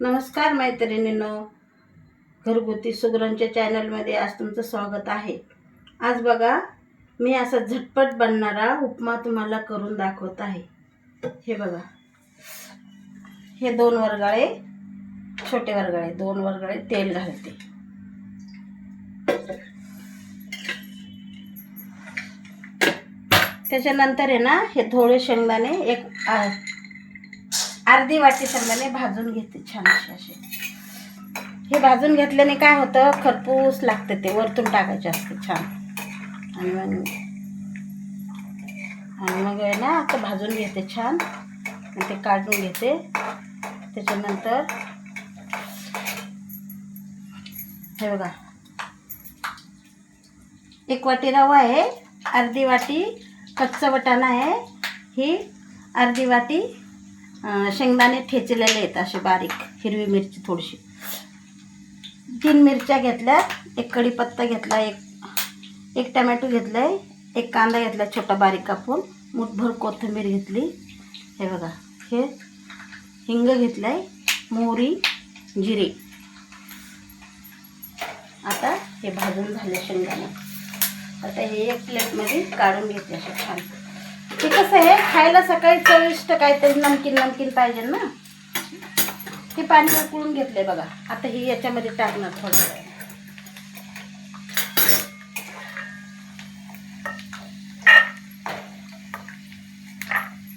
नमस्कार मैत्रिणींनो, घरगुती सुगरणच्या चॅनलमध्ये आज तुमचं स्वागत आहे. आज बघा, मी असा झटपट बनणारा उपमा तुम्हाला करून दाखवत आहे. हे बघा, हे 2 वरगाळे, छोटे वरगाळे 2 वरगाळे तेल घालते. त्याच्यानंतर आहे ना, हे थोडे शेंगदाणे अर्धी वाटी शेंगदाणे भाजून घेते छान असे. हे भाजून घेतल्याने काय होतं, खरपूस लागते, ते वरतून टाकायचे असते छान. आणि मग आहे ना, आता भाजून घेते छान आणि ते काढून घेते. त्याच्यानंतर हे बघा, 1 वाटी रवा आहे, अर्धी वाटी कच्चा वाटाणा आहे, ही अर्धी वाटी शेंगदाणे ठेचलेले आहेत असे बारीक, हिरवी मिरची थोडीशी, 3 मिरच्या घेतल्या, 1 कढीपत्ता घेतला, एक टमॅटो घेतलाय, 1 कांदा घेतला छोटा बारीक कापून, मुठभर कोथिंबीर घेतली. हे बघा, हे हिंग घेतलाय, मोहरी, जिरे. आता हे भाजून झाले शेंगदाणे. आता हे 1 प्लेटमध्ये काढून घेते असे छान. ते कसं आहे, खायला सकाळी चविष्ट काहीतरी नमकीन पाहिजे ना. हे पाणी उकळून घेतले बघा. आता हे याच्यामध्ये टाकणार थोडं.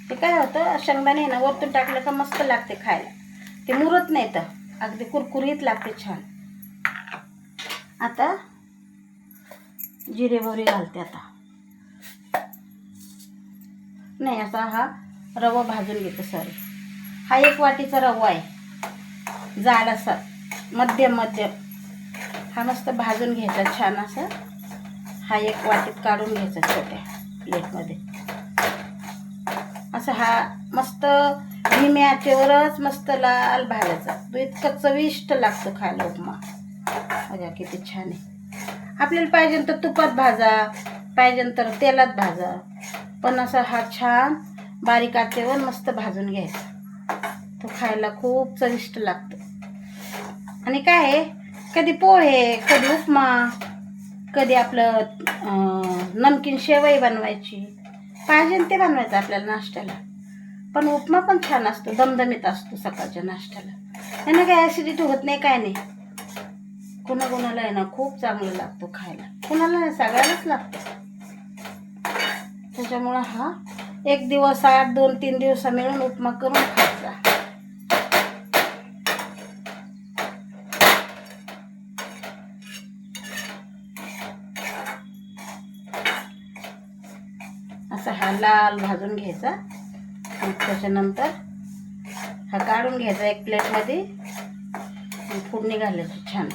ते काय होतं, शेंगदाणे ना वरतून टाकलं का मस्त लागते खायला, ते मुरत नाही तर अगदी कुरकुरीत लागते छान. आता जिरे मोहरी घालते. आता नाही, असा हा रवा भाजून घेते. सॉरी, हा 1 वाटीचा रवा आहे, जाड असा, मध्यम. हा मस्त भाजून घ्यायचा छान असा. हा 1 वाटीत काढून घ्यायचा छोट्या प्लेटमध्ये. असं हा मस्त धीम्या आचेवरच मस्त लाल भाजायचा. तो इतका चविष्ट लागतो खायला उपमा. बघा किती छान आहे. आपल्याला पाहिजे तर तुपात भाजा, पाहिजे तर तेलात भाजा, पण असा हा छान बारीक आचेवर मस्त भाजून घ्यायचा. तो खायला खूप चविष्ट लागतो. आणि काय आहे, कधी पोहे, कधी उपमा, कधी आपलं नमकीन शेवई बनवायची, पाहिजे ते बनवायचं आपल्याला नाश्त्याला. पण उपमा पण छान असतो, दमदमीत असतो सकाळच्या नाश्त्याला. त्यांना काय ॲसिडिटी होत नाही, काय नाही. कुणाकुणाला आहे ना खूप चांगलं लागतो खायला, कुणाला नाही, सगळ्यालाच लागतो. त्याच्यामुळं हा 1 दिवस आड 2-3 दिवस मिळून उपमा करून खायचा. असा हा लाल भाजून घ्यायचा. त्याच्यानंतर हा काढून घ्यायचा 1 प्लेटमध्ये, फोडणी घालायची छान.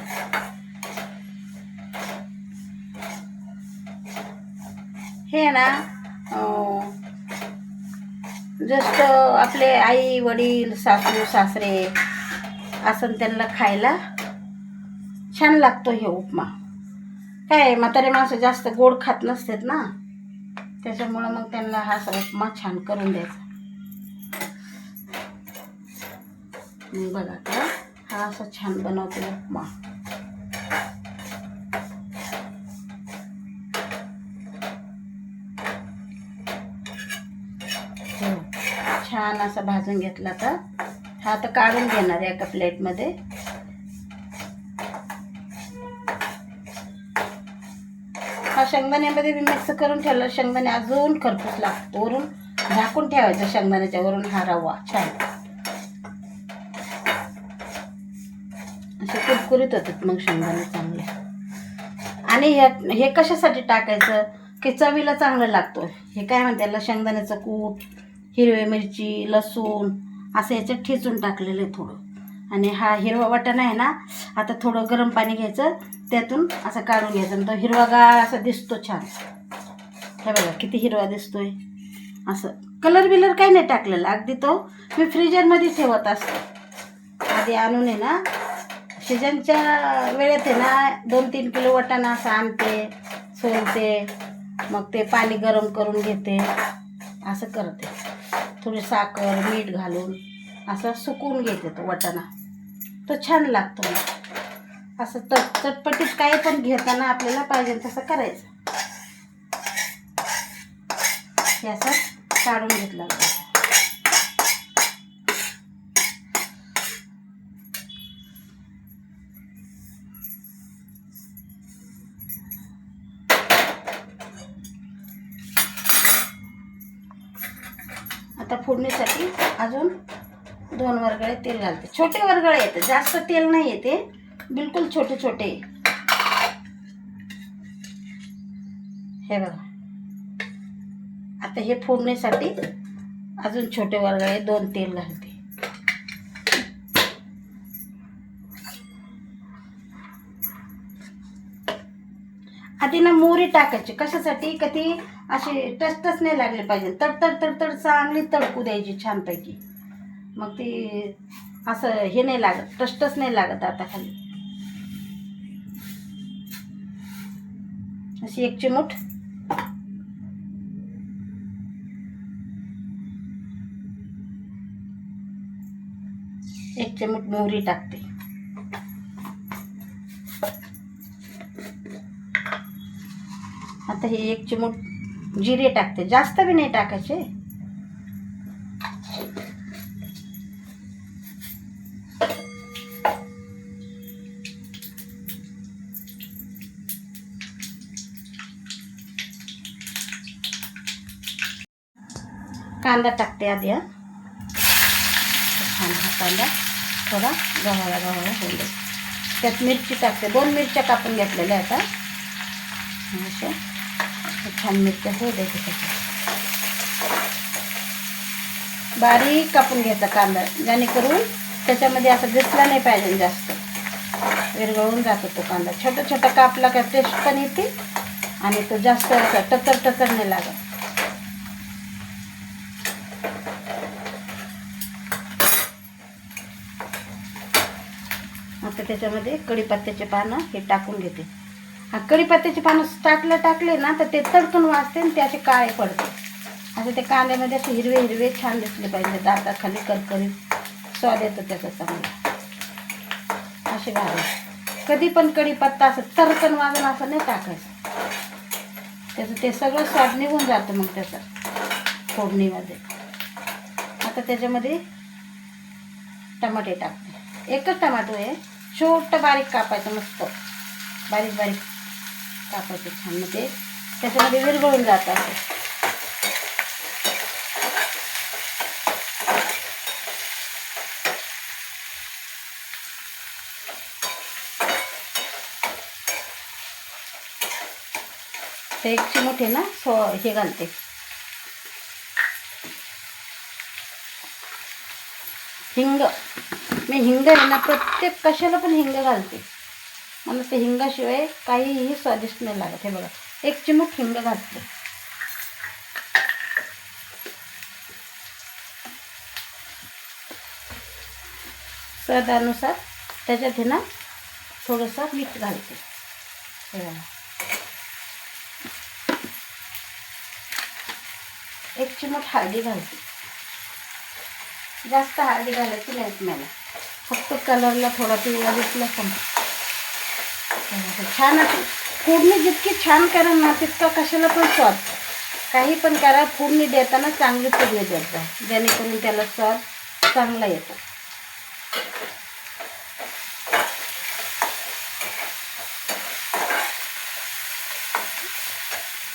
हे ना जस्ट आपले आई वडील सासू सासरे असं त्यांना खायला छान लागतो हे उपमा. काय म्हातारे माणसं जास्त गोड खात नसतात ना, त्याच्यामुळं मग त्यांना हा उपमा छान करून द्यायचा. बघा का, हा असा छान बनवतो उपमा. छान असा भाजून घेतला तर हा आता काढून घेणार आहे 1 प्लेटमध्ये. हा शेंगदाण्यामध्ये मी मिक्स करून ठेवला. शेंगदाणे अजून खरपूस लागतो. वरून झाकून ठेवायचं शेंगदाण्याच्या वरून हा रवा छान असे कुरकुरीत होतात मग शेंगदाणे चांगले. आणि हे कशासाठी टाकायचं की चवीला चांगलं लागतो. हे काय म्हणते त्याला, शेंगदाण्याचं कूट, हिरवी मिरची, लसूण असं याच्यात ठेचून टाकलेलं आहे थोडं. आणि हा हिरवा वाटाणा आहे ना, आता थोडं गरम पाणी घ्यायचं, त्यातून असं काढून घ्यायचं, आणि तो हिरवागार असा दिसतो छान. हे बघा किती हिरवा दिसतोय. असं कलर बिलर काही नाही टाकलेला, अगदी तो मी फ्रीजरमध्ये ठेवत असते. आधी आणून आहे ना, सीजनच्या वेळेत आहे ना 2-3 किलो वाटाणा असं आणते, सोलते, मग ते पाणी गरम करून घेते, असं करते. थोडी साखर मीठ घालून असं सुकवून घेते तो वाटाणा. तो छान लागतो. मग असं चटपटीत काही पण घेताना आपल्याला पाहिजे तसं करायचं. हे असं काढून घेतलं. आता फोडणीसाठी अजून 2 वरगळे तेल घालते. छोटे वरगळे येते, जास्त तेल नाही येते, बिलकुल छोटे छोटे. हे बघा. आता हे फोडणीसाठी अजून छोटे वरगळे 2 तेल घालते. आधी ना मोहरी टाकायची. कशासाठी? कधी अशी टचटच नाही लागले पाहिजे. तडतड तडतड चांगली तडकू द्यायची छानपैकी. मग ती असं हे नाही लागत, टचटच नाही लागत. आता खाली अशी 1 चिमूट मोहरी टाकते. आता हे 1 चिमूट जिरे टाकते. जास्त बी नाही टाकायचे. कांदा टाकते आधी. छान हा कांदा थोडा गव्हाला होऊन दे. त्यात मिरची टाकते. 2 मिरच्या कापून घेतलेल्या आता. अशा छान मिरच्या होऊ द्यायच्या. त्याच्यात बारीक कापून घ्यायचा कांदा, जेणेकरून त्याच्यामध्ये असं दिसला नाही पाहिजे जास्त. विरघळून जातो तो कांदा. छोटा छोटा कापला का टेस्ट पण येते आणि तो जास्त टचर टचर नाही लागत. आता त्याच्यामध्ये कढीपत्त्याचे पानं हे टाकून घेते. हा कढीपत्त्याचे पानं टाकले ना तर ते तडकून वाजते आणि ते असे काळे पडते. असं ते कांद्यामध्ये असे हिरवे हिरवे छान दिसले पाहिजे. दाताखाली करकरीत स्वाद येतो त्याचा चांगला. असे घालायचे. कधी पण कढीपत्ता असं तडकन वाजून असं नाही टाकायचं. त्याचं ते सगळं स्वाद निघून जातं मग त्याचा फोडणीमध्ये. आता त्याच्यामध्ये टमाटे टाकते. 1च टमाटो आहे. छोटं बारीक कापायचं. मस्त बारीक बारीक कापायचं छान. मग ते त्याच्यामध्ये विरघळून जातं. ते 1 चिमूट आहे ना हे घालते. हिंग. मी हिंग आहे ना प्रत्येक कशाला पण हिंग घालते. मला ते हिंगाशिवाय काहीही स्वादिष्ट नाही लागत. हे बघा 1 चिमूट हिंग घालते. स्वादानुसार त्याच्यात आहे ना थोडंसं मीठ घालते. हे बघा 1 चिमूट हळदी घालते. जास्त हळदी घालायची नाही मला. फक्त कलरला थोडा पिवळा दिसला संपला. छान अशी फोडणी जितकी छान करा ना तितका कशाला पण स्वाद. काही पण करा, फोडणी देताना चांगली फोडणी देत जा, जेणेकरून त्याला स्वाद चांगला येतो.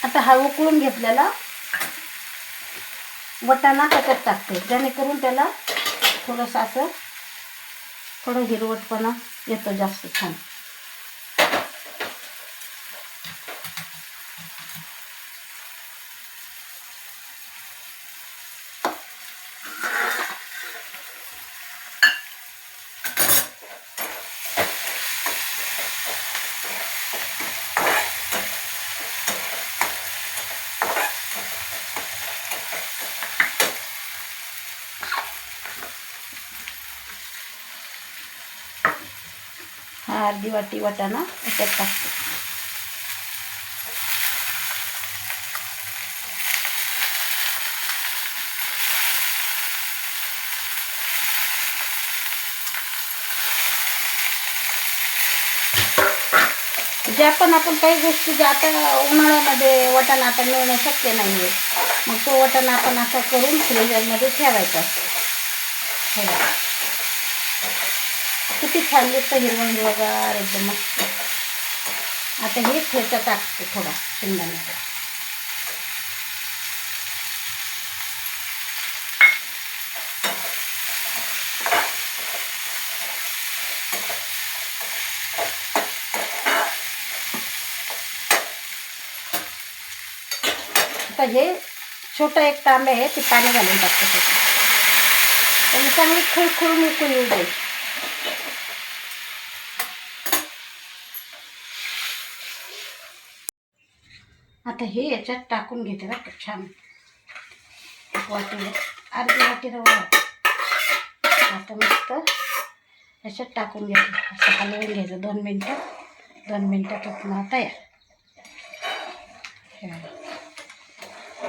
आता हा उकळून घेतलेला वटाणा त्याच्यात टाकते, जेणेकरून त्याला थोडंसं असं थोडं हिरवटपणा येतो जास्त छान. हा अर्धी वाटी वाटाणा याच्यात टाकते. ज्या पण आपण काही गोष्टी ज्या आता उन्हाळ्यामध्ये वाटाणा आता मिळणं शक्य नाही आहे, मग तो वाटाणा आपण असा करून फ्रीजरमध्ये ठेवायचा असतो. हे बघा किती छान दिसतं, हिरवं हिरवगार एकदम मस्त. आता हे ठेचा टाकते थोडा शेंगदाण्याचा. आता हे छोटं एक तांबे आहे ते पाणी घालून टाकतो त्याच्यात, चांगली खळखळून उकळून येऊ द्यायची. आता हे याच्यात टाकून घेते बरं का. छान एक वाटी, अर्धी वाटी रवा आता मस्त याच्यात टाकून घेते. असं हलवून घ्यायचं 2 मिनटं. 2 मिनटात उपमा तयार.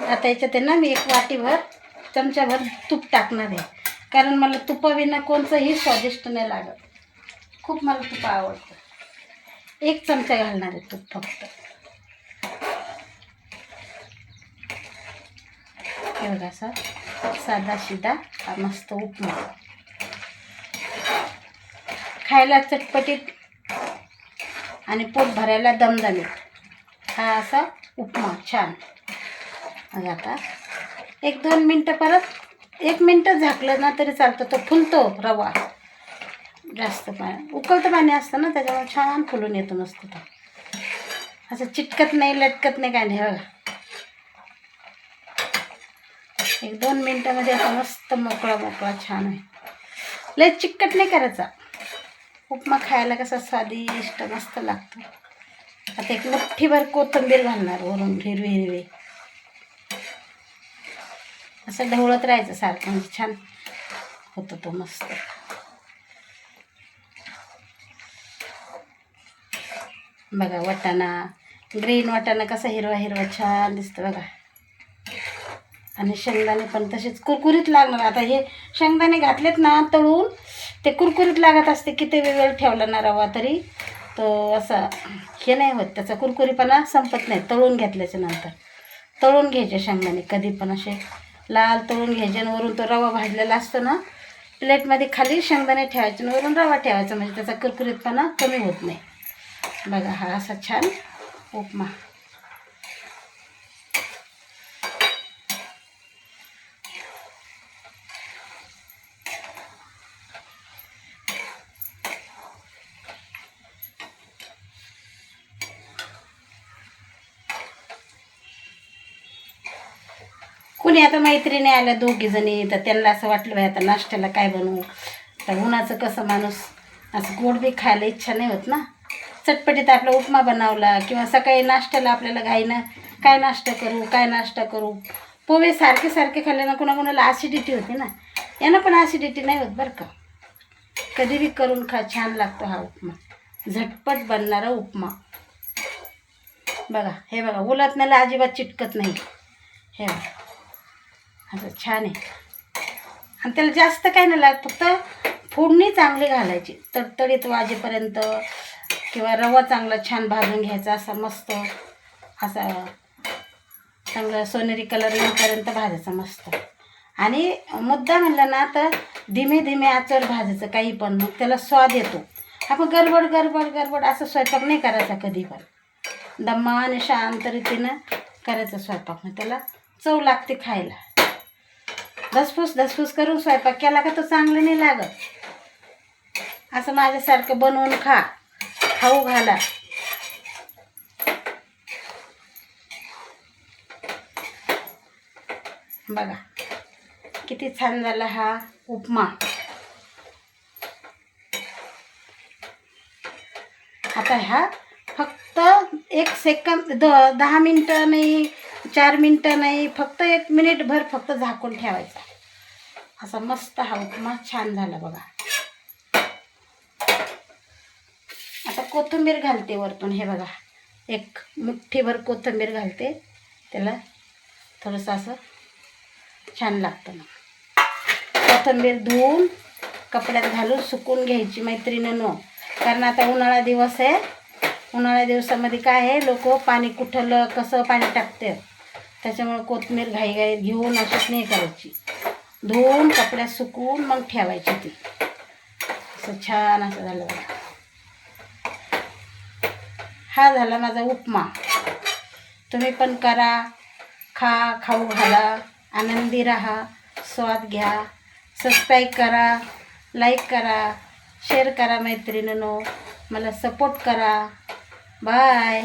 आता याच्यात आहे ना मी एक वाटीभर चमचाभर तूप टाकणार आहे, कारण मला तुपाविना कोणचंही स्वादिष्ट नाही लागत. खूप मला तूप आवडतं. 1 चमचा घालणार आहे तूप फक्त. हे बघा असा साधा शिधा हा मस्त उपमा, खायला चटपटीत आणि पोट भरायला दमदमीत हा असा उपमा छान. मग आता 1-2 मिनटं, परत 1 मिनटं झाकलं ना तरी चालतं. तो फुलतो रवा, जास्त पाणी उकळतं पाणी असतं ना त्याच्यामुळे छान फुलून येतो मस्त. तो असं चिटकत नाही, लटकत नाही, काय नाही. बघा 1-2 मिनटामध्ये असा मस्त मोकळा मोकळा छान आहे. लय चिकट नाही करायचा. उपमा खायला कसा स्वादिष्ट मस्त लागतो. आता एक मुठ्ठीभर कोथिंबीर घालणार वरून, हिरवी हिरवी. असं ढवळत राहायचं सारखं, म्हणजे छान होतं तो मस्त. बघा वाटाणा, ग्रीन वाटाणा कसा हिरवा हिरवा छान दिसतं बघा. आणि शेंगदाणे पण तसेच कुरकुरीत लागणार. आता हे शेंगदाणे घातलेत ना तळून, ते कुरकुरीत लागत असते. किती वेळ ठेवला ना रवा तरी तो असा हे नाही होत, त्याचा कुरकुरीपणा संपत नाही. तळून घेतल्याच्या नंतर तळून घ्यायचे शेंगदाणे कधी पण असे लाल तळून घ्यायचे, आणि वरून तो रवा भाजलेला असतो ना प्लेटमध्ये, खाली शेंगदाणे ठेवायचे आणि वरून रवा ठेवायचा, म्हणजे त्याचा कुरकुरीतपणा कमी होत नाही. बघा हा असा छान उपमा. कुणी आता मैत्रिणी आल्या 2 जणी, तर त्यांना असं वाटलं बाई आता नाश्त्याला काय बनवू. तर उन्हाचं कसं माणूस असं गोड बी खायला इच्छा नाही होत ना. चटपटीत आपला उपमा बनवला, किंवा सकाळी नाश्त्याला आपल्याला घाईनं काय नाश्ता करू. पोहे सारखे सारखे खाल्ल्यानं कुणाकुणाला ॲसिडिटी होते ना. यांना पण ॲसिडिटी नाही होत बरं का. कधी बी करून खा, छान लागतो हा उपमा. झटपट बनणारा उपमा. बघा हे बघा उलटण्याला अजिबात चिटकत नाही. हे बघा असं छान आहे. आणि त्याला जास्त काय नाही लागत, फक्त फोडणी चांगली घालायची तडतडीत वाजेपर्यंत, किंवा रवा चांगला छान भाजून घ्यायचा. असा मस्त असा चांगला सोनेरी कलर येईपर्यंत भाजायचा मस्त. आणि मुद्दा म्हणलं ना तर धीमे धीमे आचेवर भाजायचं काही पण, मग त्याला स्वाद येतो. आपण गडबड गडबड गडबड असं स्वयंपाक नाही करायचा कधी पण. दमाने शांत रीतीनं करायचा स्वयंपाक, मग त्याला चव लागते खायला. धसफूस करून स्वयंपाक केला का तो चांगलं नाही लागत. असं माझ्यासारखं बनवून खाऊ घाला. बघा किती छान झाला हा उपमा. आता हा फक्त 1 सेकंद 10 मिनटं नाही, 4 मिनटं नाही, फक्त 1 मिनिटभर फक्त झाकून ठेवायचा. असा मस्त हा उपमा छान झाला बघा. आता कोथिंबीर घालते वरतून. हे बघा 1 मुठ्ठीभर कोथिंबीर घालते, त्याला थोडंसं असं छान लागतं. मग कोथिंबीर धुवून कपड्यात घालून सुकून घ्यायची मैत्रिणींनो, कारण आता उन्हाळा दिवस आहे उन्हाळ्या दिवसामध्ये काय आहे, लोक पाणी कुठलं कसं पाणी टाकतात. त्याच्यामुळे कोथिंबीर घाईघाईत घेऊन अशीच नाही करायची. धुवून कपड्यात सुकवून मग ठेवायची ती. असं छान असं झालं बघा. हा झाला माझा उपमा. तुम्ही पण करा, खाऊ घाला, आनंदी राहा, स्वाद घ्या. सबस्क्राईब करा, लाईक करा, शेअर करा मैत्रिणींनो, मला सपोर्ट करा. बाय.